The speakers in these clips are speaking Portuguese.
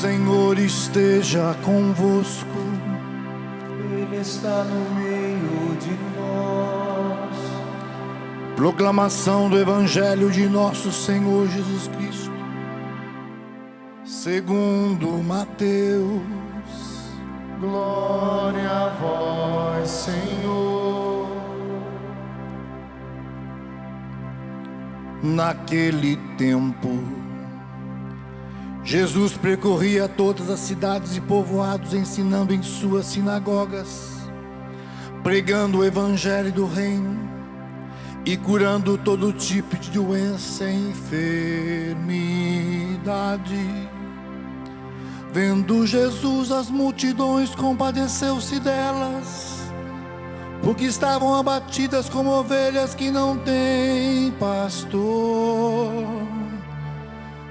Senhor esteja convosco. Ele está no meio de nós. Proclamação do Evangelho de nosso Senhor Jesus Cristo, segundo Mateus. Glória a vós, Senhor. Naquele tempo, Jesus percorria todas as cidades e povoados, ensinando em suas sinagogas, pregando o Evangelho do Reino e curando todo tipo de doença e enfermidade. Vendo Jesus as multidões, compadeceu-se delas, porque estavam abatidas como ovelhas que não têm pastor.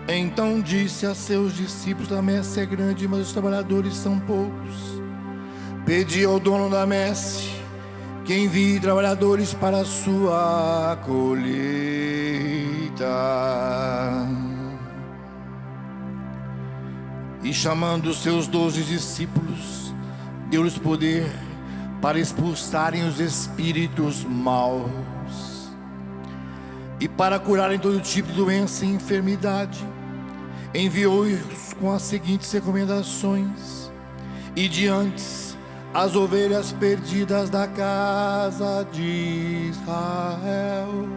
Então disse a seus discípulos: a messe é grande, mas os trabalhadores são poucos. Pedi ao dono da messe que envie trabalhadores para a sua colheita. E chamando os seus 12 discípulos, deu-lhes poder para expulsarem os espíritos maus e para curarem todo tipo de doença e enfermidade. Enviou-os com as seguintes recomendações: e diante as ovelhas perdidas da casa de Israel.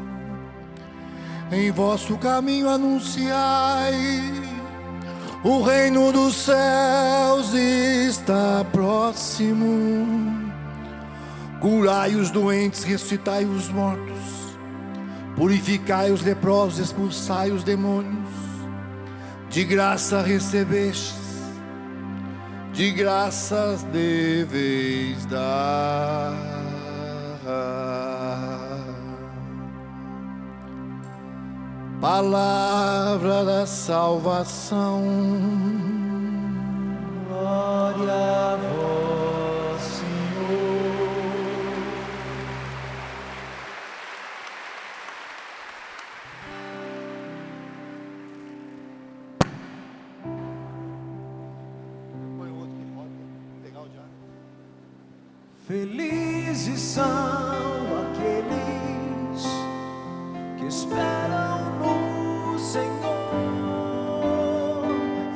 Em vosso caminho anunciai: o reino dos céus está próximo. Curai os doentes, ressuscitai os mortos, purificai os leprosos, expulsai os demônios. De graça recebestes, de graças deveis dar. Palavra da salvação. Glória a vós, Senhor. Felizes são aqueles que esperam no Senhor.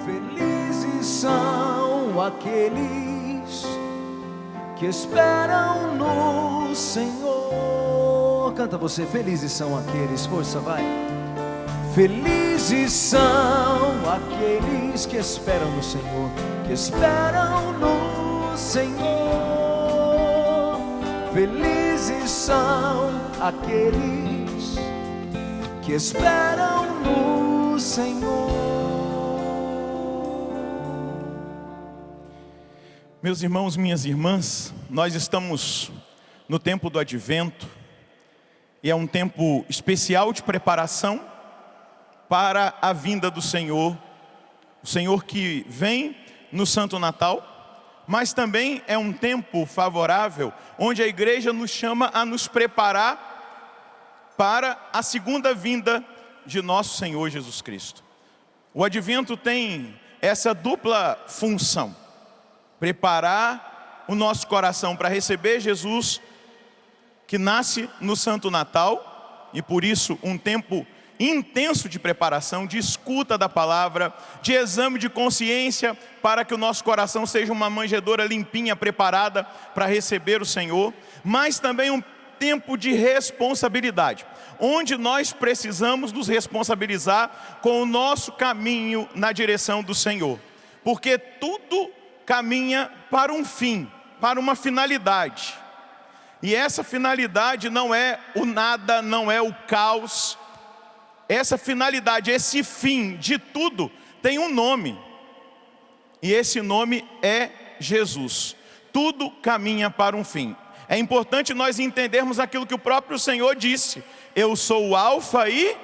Felizes são aqueles que esperam no Senhor. Canta você: felizes são aqueles, força, vai. Felizes são aqueles que esperam no Senhor, que esperam no Senhor. Felizes são aqueles que esperam no Senhor. Meus irmãos, minhas irmãs, nós estamos no tempo do Advento, e é um tempo especial de preparação para a vinda do Senhor, o Senhor que vem no Santo Natal, mas também é um tempo favorável, onde a igreja nos chama a nos preparar para a segunda vinda de nosso Senhor Jesus Cristo. O Advento tem essa dupla função: preparar o nosso coração para receber Jesus, que nasce no Santo Natal, e por isso um tempo intenso de preparação, de escuta da palavra, de exame de consciência, para que o nosso coração seja uma manjedoura limpinha, preparada para receber o Senhor, mas também um tempo de responsabilidade, onde nós precisamos nos responsabilizar com o nosso caminho na direção do Senhor, porque tudo caminha para um fim, para uma finalidade, e essa finalidade não é o nada, não é o caos. Essa finalidade, esse fim de tudo tem um nome, e esse nome é Jesus. Tudo caminha para um fim. É importante nós entendermos aquilo que o próprio Senhor disse: eu sou o alfa e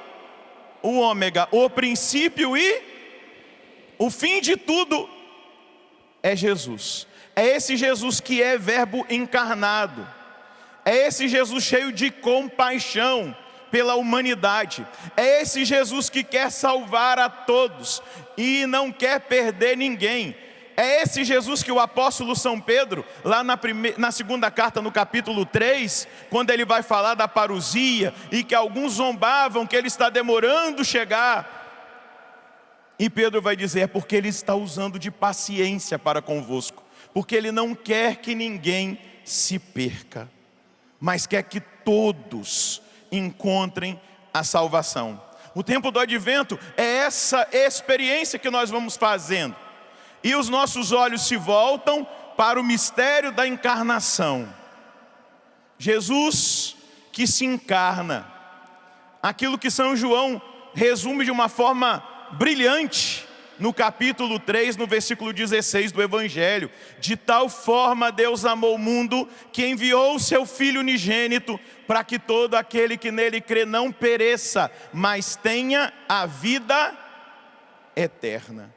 o ômega, o princípio e o fim de tudo é Jesus. É esse Jesus que é verbo encarnado, é esse Jesus cheio de compaixão, pela humanidade. É esse Jesus que quer salvar a todos e não quer perder ninguém. É esse Jesus que o apóstolo São Pedro, lá na segunda carta, no capítulo 3, quando ele vai falar da parousia, e que alguns zombavam que ele está demorando chegar, e Pedro vai dizer, é porque ele está usando de paciência para convosco, porque ele não quer que ninguém se perca, mas quer que todos encontrem a salvação. O tempo do advento é essa experiência que nós vamos fazendo. E os nossos olhos se voltam para o mistério da encarnação. Jesus que se encarna. Aquilo que São João resume de uma forma brilhante no capítulo 3, no versículo 16 do Evangelho. De tal forma Deus amou o mundo que enviou o seu Filho unigênito para que todo aquele que nele crê não pereça, mas tenha a vida eterna.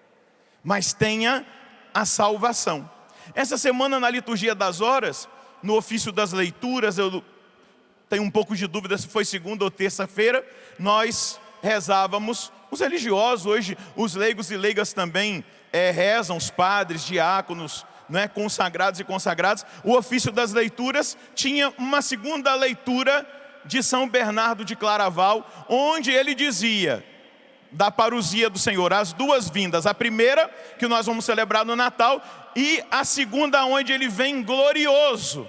Mas tenha a salvação. Essa semana na liturgia das horas, no ofício das leituras, eu tenho um pouco de dúvida se foi segunda ou terça-feira, nós rezávamos, os religiosos hoje, os leigos e leigas também rezam, os padres, diáconos, consagrados e consagradas. O ofício das leituras tinha uma segunda leitura de São Bernardo de Claraval, onde ele dizia da parousia do Senhor, as duas vindas, a primeira que nós vamos celebrar no Natal, e a segunda onde ele vem glorioso,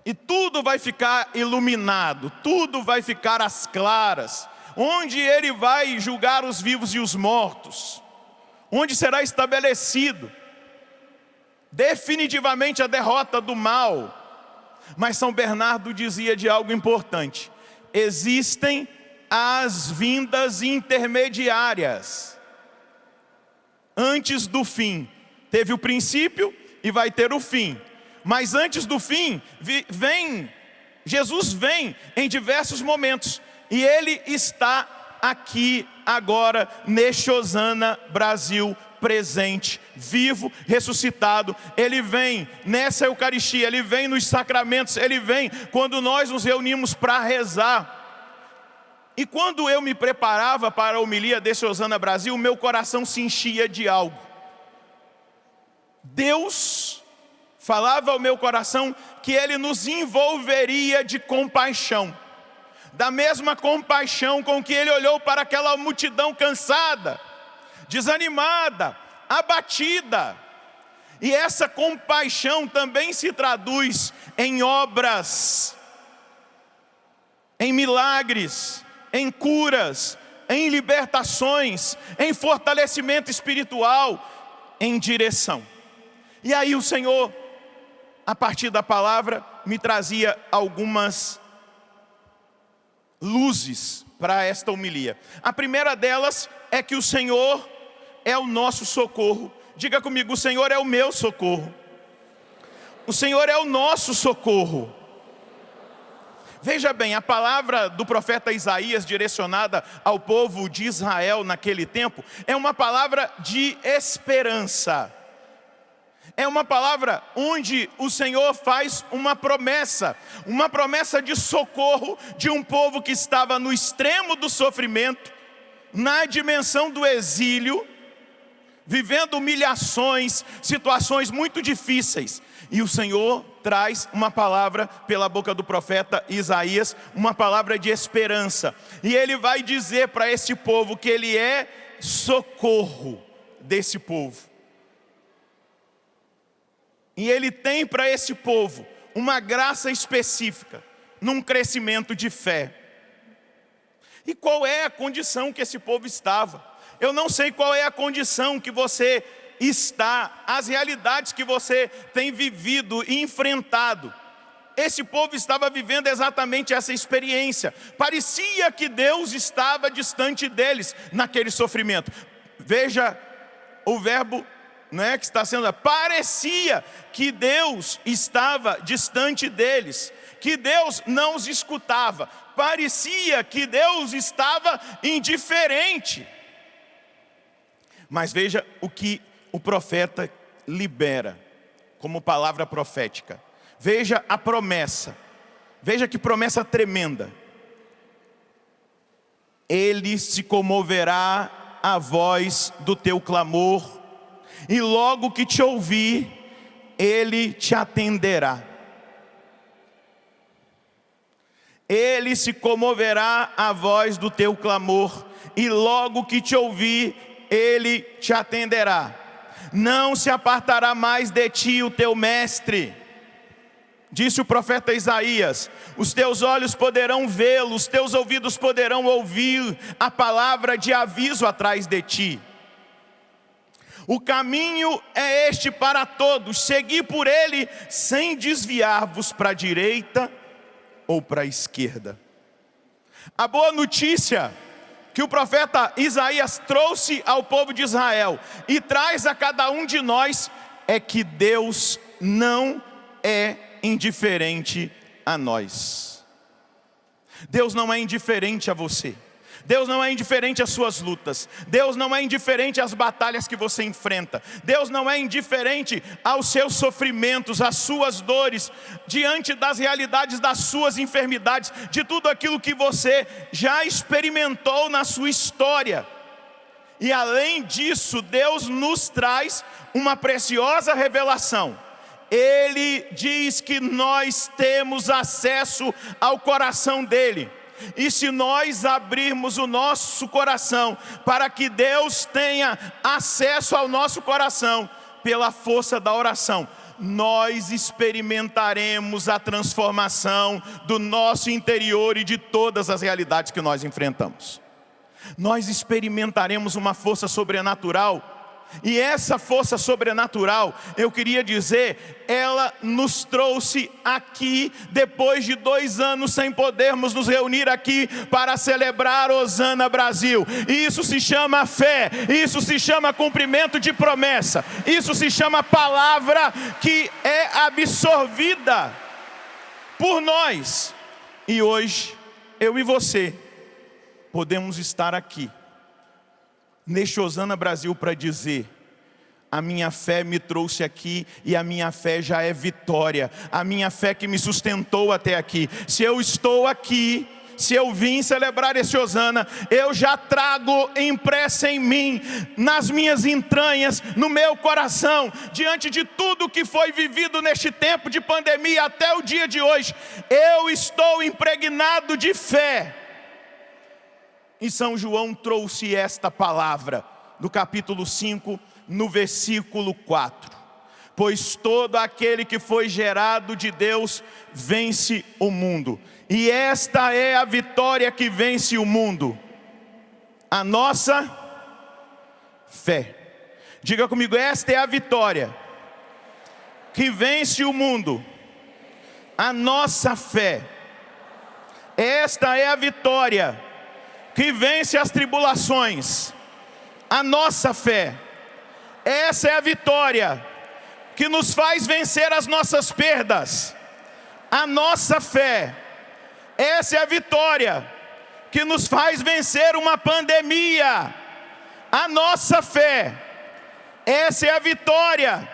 e tudo vai ficar iluminado, tudo vai ficar às claras, onde ele vai julgar os vivos e os mortos, onde será estabelecido definitivamente a derrota do mal. Mas São Bernardo dizia de algo importante: existem as vindas intermediárias. Antes do fim, teve o princípio e vai ter o fim. Mas antes do fim, Jesus vem em diversos momentos. E Ele está aqui agora, neste Hosana Brasil, presente, vivo, ressuscitado. Ele vem nessa Eucaristia, Ele vem nos sacramentos, Ele vem quando nós nos reunimos para rezar. E quando eu me preparava para a homilia desse Hosana Brasil, o meu coração se enchia de algo. Deus falava ao meu coração que Ele nos envolveria de compaixão. Da mesma compaixão com que Ele olhou para aquela multidão cansada, desanimada, abatida. E essa compaixão também se traduz em obras, em milagres, em curas, em libertações, em fortalecimento espiritual, em direção. E aí o Senhor, a partir da palavra, me trazia algumas luzes para esta homilia. A primeira delas é que o Senhor é o nosso socorro. Diga comigo, o Senhor é o meu socorro. O Senhor é o nosso socorro. Veja bem, a palavra do profeta Isaías direcionada ao povo de Israel naquele tempo é uma palavra de esperança. É uma palavra onde o Senhor faz uma promessa de socorro de um povo que estava no extremo do sofrimento, na dimensão do exílio, vivendo humilhações, situações muito difíceis. E o Senhor traz uma palavra pela boca do profeta Isaías, uma palavra de esperança. E Ele vai dizer para esse povo que Ele é socorro desse povo. E Ele tem para esse povo uma graça específica, num crescimento de fé. E qual é a condição que esse povo estava? Eu não sei qual é a condição que você está, as realidades que você tem vivido e enfrentado. Esse povo estava vivendo exatamente essa experiência. Parecia que Deus estava distante deles naquele sofrimento. Veja o verbo, que está sendo, parecia que Deus estava distante deles, que Deus não os escutava, parecia que Deus estava indiferente. Mas veja o que o profeta libera como palavra profética. Veja a promessa, veja que promessa tremenda. Ele se comoverá à voz do teu clamor, e logo que te ouvir, Ele te atenderá. Ele se comoverá à voz do teu clamor, e logo que te ouvir, Ele te atenderá. Não se apartará mais de ti o teu mestre. Disse o profeta Isaías: os teus olhos poderão vê-lo, os teus ouvidos poderão ouvir a palavra de aviso atrás de ti. O caminho é este para todos, segui por ele sem desviar-vos para a direita ou para a esquerda. A boa notícia que o profeta Isaías trouxe ao povo de Israel e traz a cada um de nós é que Deus não é indiferente a nós. Deus não é indiferente a você. Deus não é indiferente às suas lutas. Deus não é indiferente às batalhas que você enfrenta. Deus não é indiferente aos seus sofrimentos, às suas dores, diante das realidades das suas enfermidades, de tudo aquilo que você já experimentou na sua história. E além disso, Deus nos traz uma preciosa revelação. Ele diz que nós temos acesso ao coração dele. E se nós abrirmos o nosso coração para que Deus tenha acesso ao nosso coração, pela força da oração, nós experimentaremos a transformação do nosso interior e de todas as realidades que nós enfrentamos. Nós experimentaremos uma força sobrenatural. E essa força sobrenatural, eu queria dizer, ela nos trouxe aqui, depois de 2 anos sem podermos nos reunir aqui para celebrar Hosana Brasil. E isso se chama fé, isso se chama cumprimento de promessa, isso se chama palavra que é absorvida por nós. E hoje, eu e você, podemos estar aqui neste Hosana Brasil para dizer: a minha fé me trouxe aqui e a minha fé já é vitória. A minha fé que me sustentou até aqui. Se eu estou aqui, se eu vim celebrar esse Hosana, eu já trago impressa em mim, nas minhas entranhas, no meu coração, diante de tudo que foi vivido neste tempo de pandemia até o dia de hoje, eu estou impregnado de fé. E São João trouxe esta palavra, no capítulo 5, no versículo 4. Pois todo aquele que foi gerado de Deus vence o mundo. E esta é a vitória que vence o mundo: a nossa fé. Diga comigo: esta é a vitória que vence o mundo, a nossa fé. Esta é a vitória que vence as tribulações, a nossa fé. Essa é a vitória que nos faz vencer as nossas perdas, a nossa fé. Essa é a vitória que nos faz vencer uma pandemia, a nossa fé. Essa é a vitória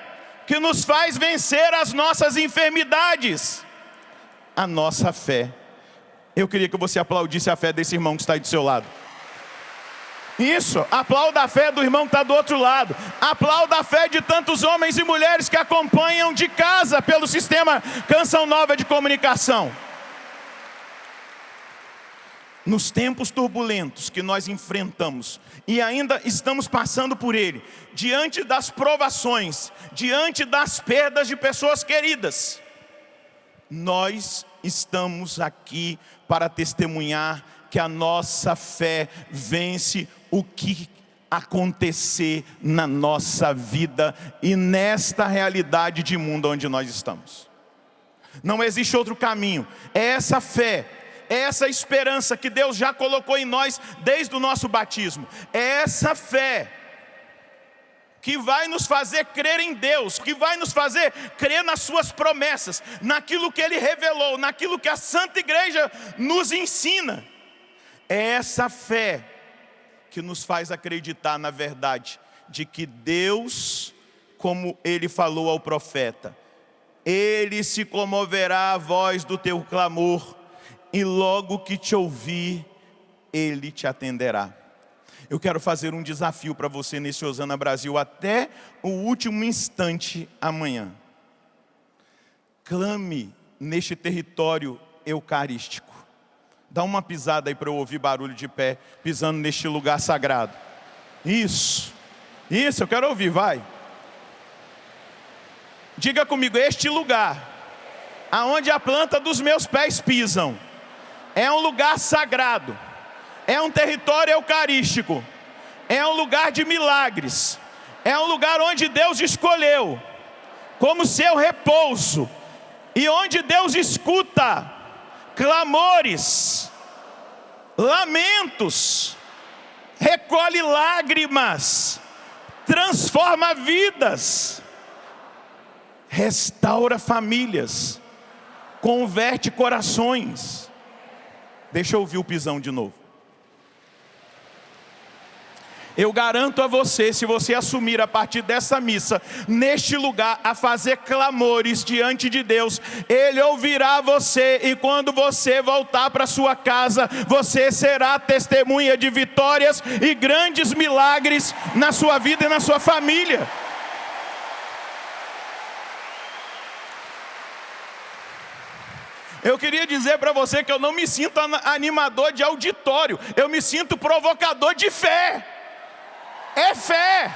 que nos faz vencer as nossas enfermidades, a nossa fé. Eu queria que você aplaudisse a fé desse irmão que está aí do seu lado. Isso, aplauda a fé do irmão que está do outro lado. Aplauda a fé de tantos homens e mulheres que acompanham de casa pelo sistema Canção Nova de Comunicação. Nos tempos turbulentos que nós enfrentamos e ainda estamos passando por ele, diante das provações, diante das perdas de pessoas queridas, nós estamos aqui para testemunhar que a nossa fé vence o que acontecer na nossa vida e nesta realidade de mundo onde nós estamos. Não existe outro caminho. É essa fé, é essa esperança que Deus já colocou em nós desde o nosso batismo. É essa fé que vai nos fazer crer em Deus, que vai nos fazer crer nas suas promessas, naquilo que Ele revelou, naquilo que a Santa Igreja nos ensina. É essa fé que nos faz acreditar na verdade de que Deus, como Ele falou ao profeta, Ele se comoverá à voz do teu clamor, e logo que te ouvir, Ele te atenderá. Eu quero fazer um desafio para você nesse Osana Brasil até o último instante amanhã. Clame neste território eucarístico. Dá uma pisada aí para eu ouvir barulho de pé, pisando neste lugar sagrado. Isso, eu quero ouvir, vai. Diga comigo, este lugar, aonde a planta dos meus pés pisam, é um lugar sagrado, é um território eucarístico, é um lugar de milagres, é um lugar onde Deus escolheu como seu repouso, e onde Deus escuta clamores, lamentos, recolhe lágrimas, transforma vidas, restaura famílias, converte corações. Deixa eu ouvir o pisão de novo. Eu garanto a você, se você assumir a partir dessa missa, neste lugar, a fazer clamores diante de Deus, Ele ouvirá você, e quando você voltar para sua casa, você será testemunha de vitórias e grandes milagres na sua vida e na sua família. Eu queria dizer para você que eu não me sinto animador de auditório, eu me sinto provocador de fé. É fé.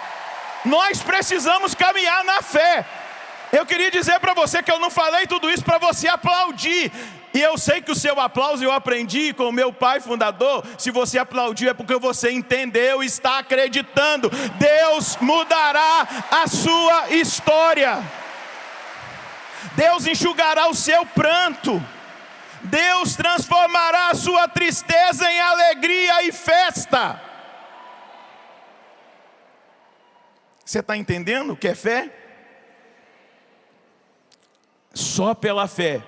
Nós precisamos caminhar na fé. Eu queria dizer para você que eu não falei tudo isso para você aplaudir. E eu sei que o seu aplauso eu aprendi com o meu pai fundador. Se você aplaudiu é porque você entendeu e está acreditando. Deus mudará a sua história. Deus enxugará o seu pranto. Deus transformará a sua tristeza em alegria e festa. Você está entendendo o que é fé? Só pela fé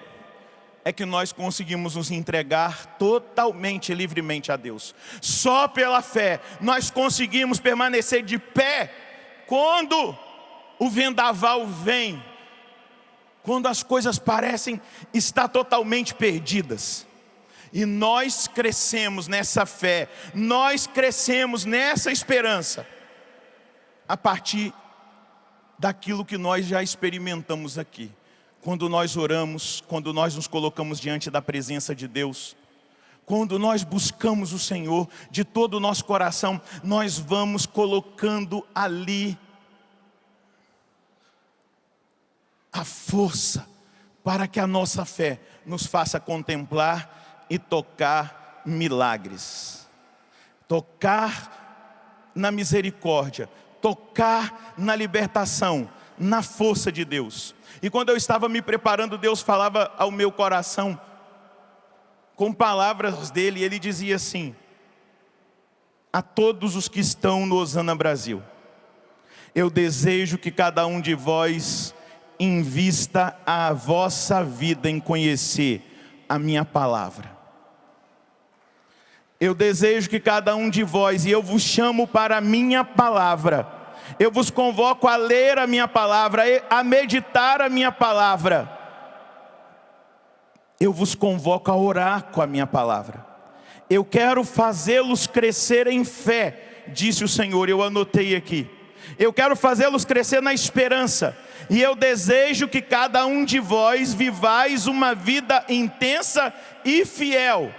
é que nós conseguimos nos entregar totalmente, livremente a Deus. Só pela fé nós conseguimos permanecer de pé quando o vendaval vem, quando as coisas parecem estar totalmente perdidas. E nós crescemos nessa fé, nós crescemos nessa esperança, a partir daquilo que nós já experimentamos aqui. Quando nós oramos, quando nós nos colocamos diante da presença de Deus, quando nós buscamos o Senhor de todo o nosso coração, nós vamos colocando ali a força para que a nossa fé nos faça contemplar e tocar milagres. Tocar na misericórdia, tocar na libertação, na força de Deus. E quando eu estava me preparando, Deus falava ao meu coração, com palavras dele, ele dizia assim: a todos os que estão no Osana Brasil, eu desejo que cada um de vós invista a vossa vida em conhecer a minha palavra. Eu desejo que cada um de vós, e eu vos chamo para a minha palavra, eu vos convoco a ler a minha palavra, a meditar a minha palavra. Eu vos convoco a orar com a minha palavra. Eu quero fazê-los crescer em fé, disse o Senhor, eu anotei aqui. Eu quero fazê-los crescer na esperança. E eu desejo que cada um de vós vivais uma vida intensa e fiel.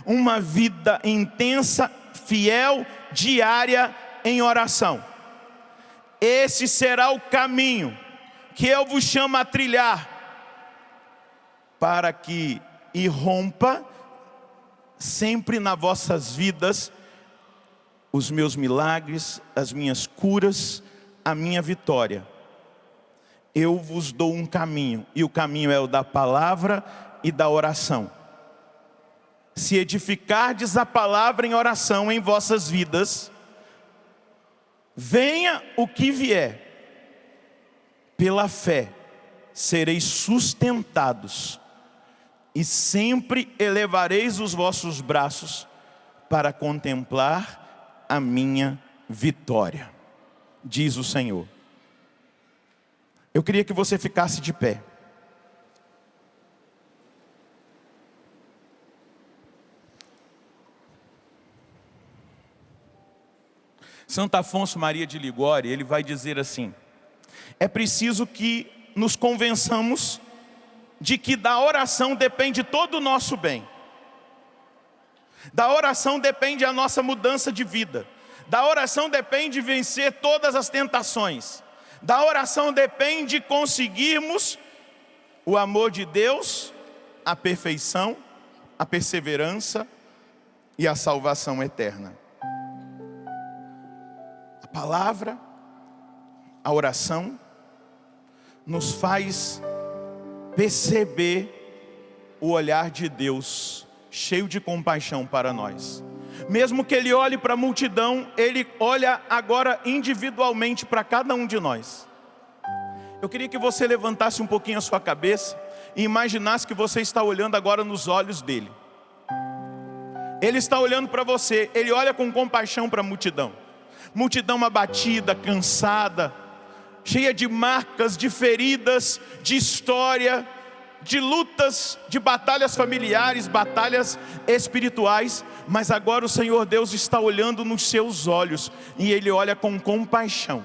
Uma vida intensa, fiel, diária em oração. Esse será o caminho que eu vos chamo a trilhar, para que irrompa sempre nas vossas vidas os meus milagres, as minhas curas, a minha vitória. Eu vos dou um caminho, e o caminho é o da palavra e da oração. Se edificardes a palavra em oração em vossas vidas, venha o que vier, pela fé sereis sustentados, e sempre elevareis os vossos braços para contemplar a minha vitória, diz o Senhor. Eu queria que você ficasse de pé. Santo Afonso Maria de Ligório, ele vai dizer assim: é preciso que nos convençamos de que da oração depende todo o nosso bem. Da oração depende a nossa mudança de vida. Da oração depende vencer todas as tentações. Da oração depende conseguirmos o amor de Deus, a perfeição, a perseverança e a salvação eterna. A palavra, a oração, nos faz perceber o olhar de Deus, cheio de compaixão para nós. Mesmo que Ele olhe para a multidão, Ele olha agora individualmente para cada um de nós. Eu queria que você levantasse um pouquinho a sua cabeça e imaginasse que você está olhando agora nos olhos dEle. Ele está olhando para você, Ele olha com compaixão para a multidão. Multidão abatida, cansada, cheia de marcas, de feridas, de história, de lutas, de batalhas familiares, batalhas espirituais. Mas agora o Senhor Deus está olhando nos seus olhos, e Ele olha com compaixão.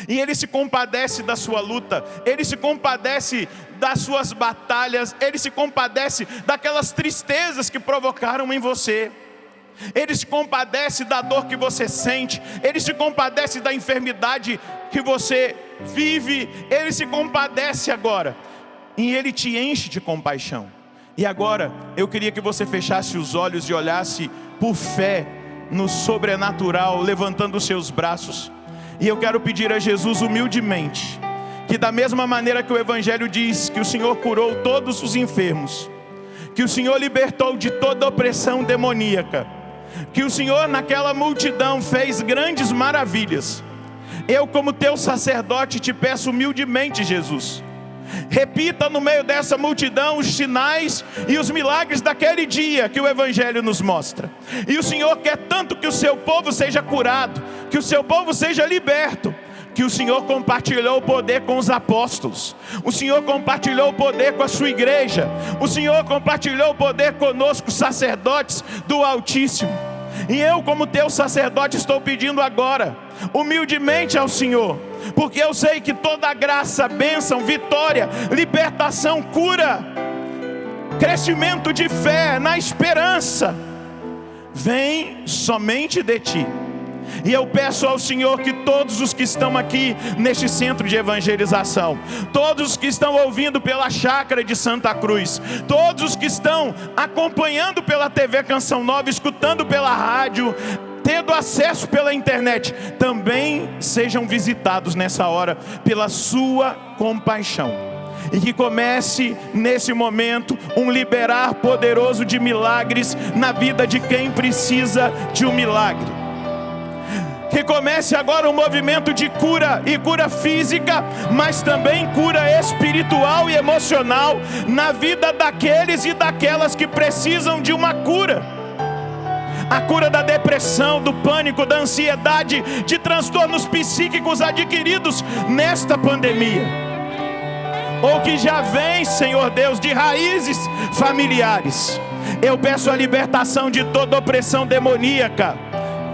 E Ele se compadece da sua luta, Ele se compadece das suas batalhas, Ele se compadece daquelas tristezas que provocaram em você. Ele se compadece da dor que você sente, Ele se compadece da enfermidade que você vive, Ele se compadece agora, e Ele te enche de compaixão. E agora, eu queria que você fechasse os olhos e olhasse por fé no sobrenatural, levantando os seus braços. E eu quero pedir a Jesus humildemente, que da mesma maneira que o Evangelho diz que o Senhor curou todos os enfermos, que o Senhor libertou de toda opressão demoníaca, que o Senhor naquela multidão fez grandes maravilhas, eu como teu sacerdote te peço humildemente, Jesus, repita no meio dessa multidão os sinais e os milagres daquele dia que o Evangelho nos mostra. E o Senhor quer tanto que o seu povo seja curado, que o seu povo seja liberto, que o Senhor compartilhou o poder com os apóstolos, o Senhor compartilhou o poder com a sua igreja, o Senhor compartilhou o poder conosco, sacerdotes do Altíssimo. E eu como teu sacerdote estou pedindo agora, humildemente ao Senhor, porque eu sei que toda graça, bênção, vitória, libertação, cura, crescimento de fé, na esperança, vem somente de Ti. E eu peço ao Senhor que todos os que estão aqui neste centro de evangelização, todos os que estão ouvindo pela chácara de Santa Cruz, todos os que estão acompanhando pela TV Canção Nova, escutando pela rádio, tendo acesso pela internet, também sejam visitados nessa hora pela sua compaixão. E que comece nesse momento um liberar poderoso de milagres na vida de quem precisa de um milagre. Que comece agora um movimento de cura, e cura física, mas também cura espiritual e emocional na vida daqueles e daquelas que precisam de uma cura. A cura da depressão, do pânico, da ansiedade, de transtornos psíquicos adquiridos nesta pandemia, ou que já vem, Senhor Deus, de raízes familiares. Eu peço a libertação de toda opressão demoníaca,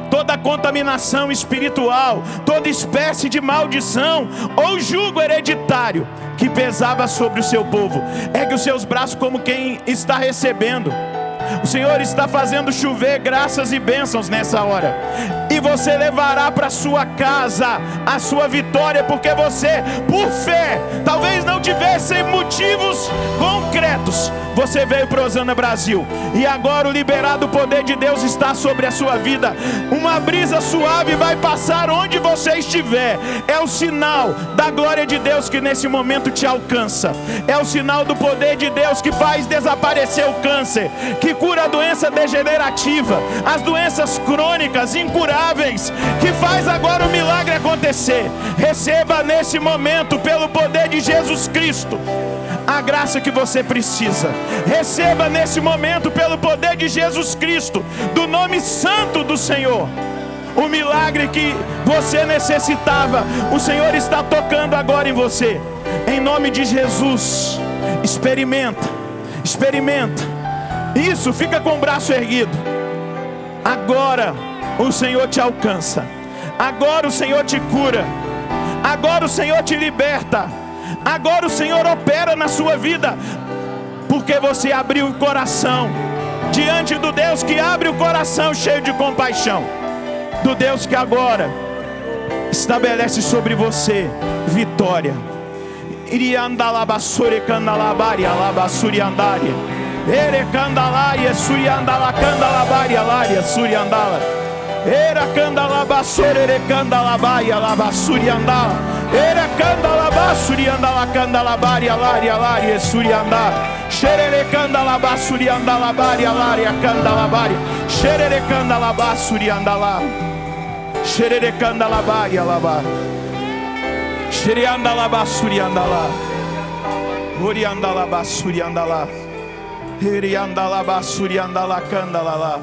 toda contaminação espiritual, toda espécie de maldição ou jugo hereditário que pesava sobre o seu povo. Ergue os seus braços como quem está recebendo. O Senhor está fazendo chover graças e bênçãos nessa hora, e você levará para sua casa a sua vitória, porque você, por fé, talvez não tivesse motivos concretos, você veio para Osana Brasil, e agora o liberado poder de Deus está sobre a sua vida. Uma brisa suave vai passar onde você estiver. É o sinal da glória de Deus que nesse momento te alcança. É o sinal do poder de Deus que faz desaparecer o câncer, que cura a doença degenerativa, as doenças crônicas, incuráveis, que faz agora o milagre acontecer. Receba nesse momento, pelo poder de Jesus Cristo, a graça que você precisa. Receba nesse momento, pelo poder de Jesus Cristo, do nome santo do Senhor, o milagre que você necessitava. O Senhor está tocando agora em você, em nome de Jesus. Experimenta, experimenta. Isso, fica com o braço erguido. Agora o Senhor te alcança. Agora o Senhor te cura. Agora o Senhor te liberta. Agora o Senhor opera na sua vida, porque você abriu o coração diante do Deus que abre o coração cheio de compaixão, do Deus que agora estabelece sobre você vitória. Iriandalabassure candalabaria labassuri andaria. Ere candalaia suriandala candalabaria laria suriandala. Era candalabassure ere candalabaia labassuri andala. Era candalabassuri andala candalabaria laria laria suriandala. Xerere candalabassuri andala baria laria candalabaria. Xerere candalabassuri andala. Xerere candalabaria labar. Xeriandala basuri andala. Oriandala basuri andala. Heriandala basuri andala candala lá.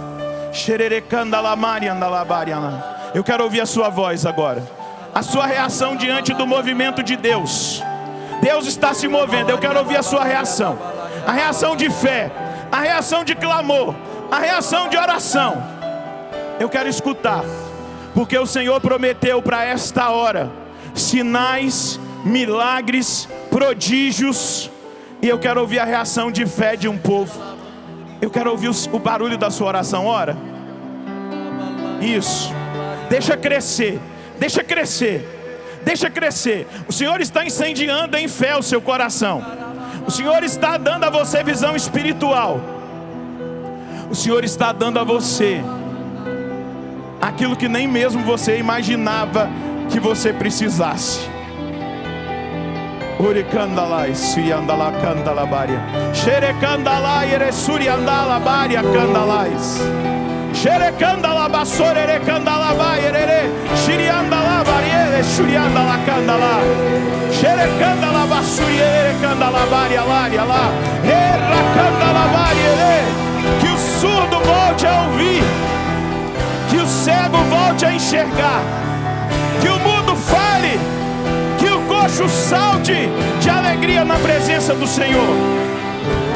Xerere candala mari andala bariana. Eu quero ouvir a sua voz agora. A sua reação diante do movimento de Deus. Deus está se movendo. Eu quero ouvir a sua reação. A reação de fé, a reação de clamor, a reação de oração. Eu quero escutar, porque o Senhor prometeu para esta hora sinais, milagres, prodígios. E eu quero ouvir a reação de fé de um povo. Eu quero ouvir o barulho da sua oração. Ora, isso, deixa crescer, deixa crescer, deixa crescer. O Senhor está incendiando em fé o seu coração. O Senhor está dando a você visão espiritual. O Senhor está dando a você aquilo que nem mesmo você imaginava que você precisasse. Uricandalai, suriandala candalabaria. Xerecandalai, ere suriandala baria candalais. Xerecandala basore ere candalabai, ere xiriandala baria, xuriandala candala. Xerecandala basuri ere candalabaria laria lá. Erra candalabaria ere. Que o surdo volte a ouvir, que o cego volte a enxergar, que o mudo fale, que o coxo salte de alegria na presença do Senhor,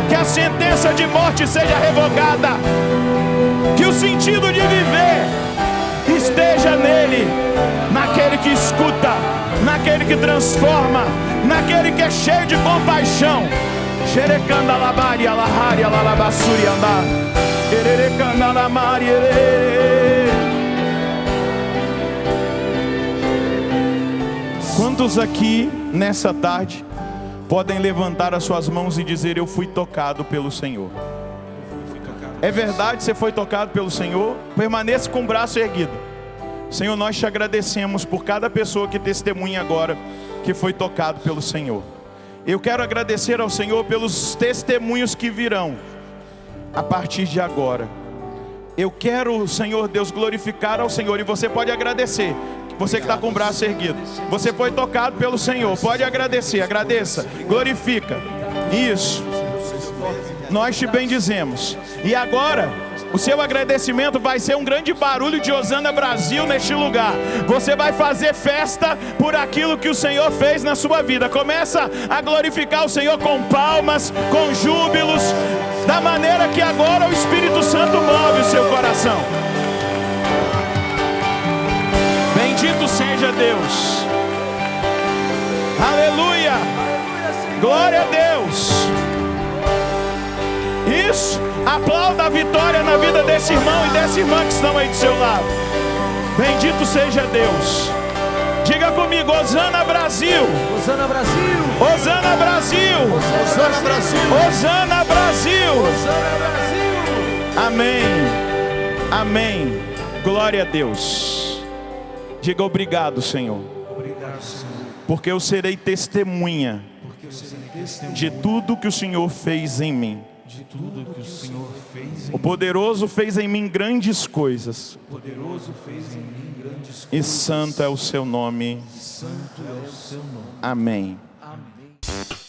que a sentença de morte seja revogada, que o sentido de viver esteja nele, naquele que escuta, naquele que transforma, naquele que é cheio de compaixão. Xerecanda labari alahari alalabassuri andar. Ererecanda lamari ere. Quantos aqui nessa tarde podem levantar as suas mãos e dizer: eu fui tocado pelo Senhor? É verdade, você foi tocado pelo Senhor? Permaneça com o braço erguido. Senhor, nós te agradecemos por cada pessoa que testemunha agora que foi tocado pelo Senhor. Eu quero agradecer ao Senhor pelos testemunhos que virão a partir de agora. Eu quero, Senhor Deus, glorificar ao Senhor. E você pode agradecer. Você que está com o braço erguido, você foi tocado pelo Senhor, pode agradecer, agradeça, glorifica. Isso, nós te bendizemos. E agora, o seu agradecimento vai ser um grande barulho de Hosana Brasil neste lugar. Você vai fazer festa por aquilo que o Senhor fez na sua vida. Começa a glorificar o Senhor com palmas, com júbilos, da maneira que agora o Espírito Santo move o seu coração. Bendito seja Deus. Aleluia. Glória a Deus. Isso. Aplauda a vitória na vida desse irmão e dessa irmã que estão aí do seu lado. Bendito seja Deus. Diga comigo: Hosana Brasil. Hosana Brasil. Hosana Brasil. Hosana Brasil. Hosana Brasil. Hosana Brasil. Amém. Amém. Glória a Deus. Diga: obrigado, Senhor. Obrigado, Senhor. Porque eu serei testemunha de tudo que o Senhor fez em mim. De tudo que o Senhor fez em O poderoso fez em mim grandes coisas. O poderoso fez em mim grandes coisas. E santo é o seu nome. Santo é o seu nome. Amém. Amém.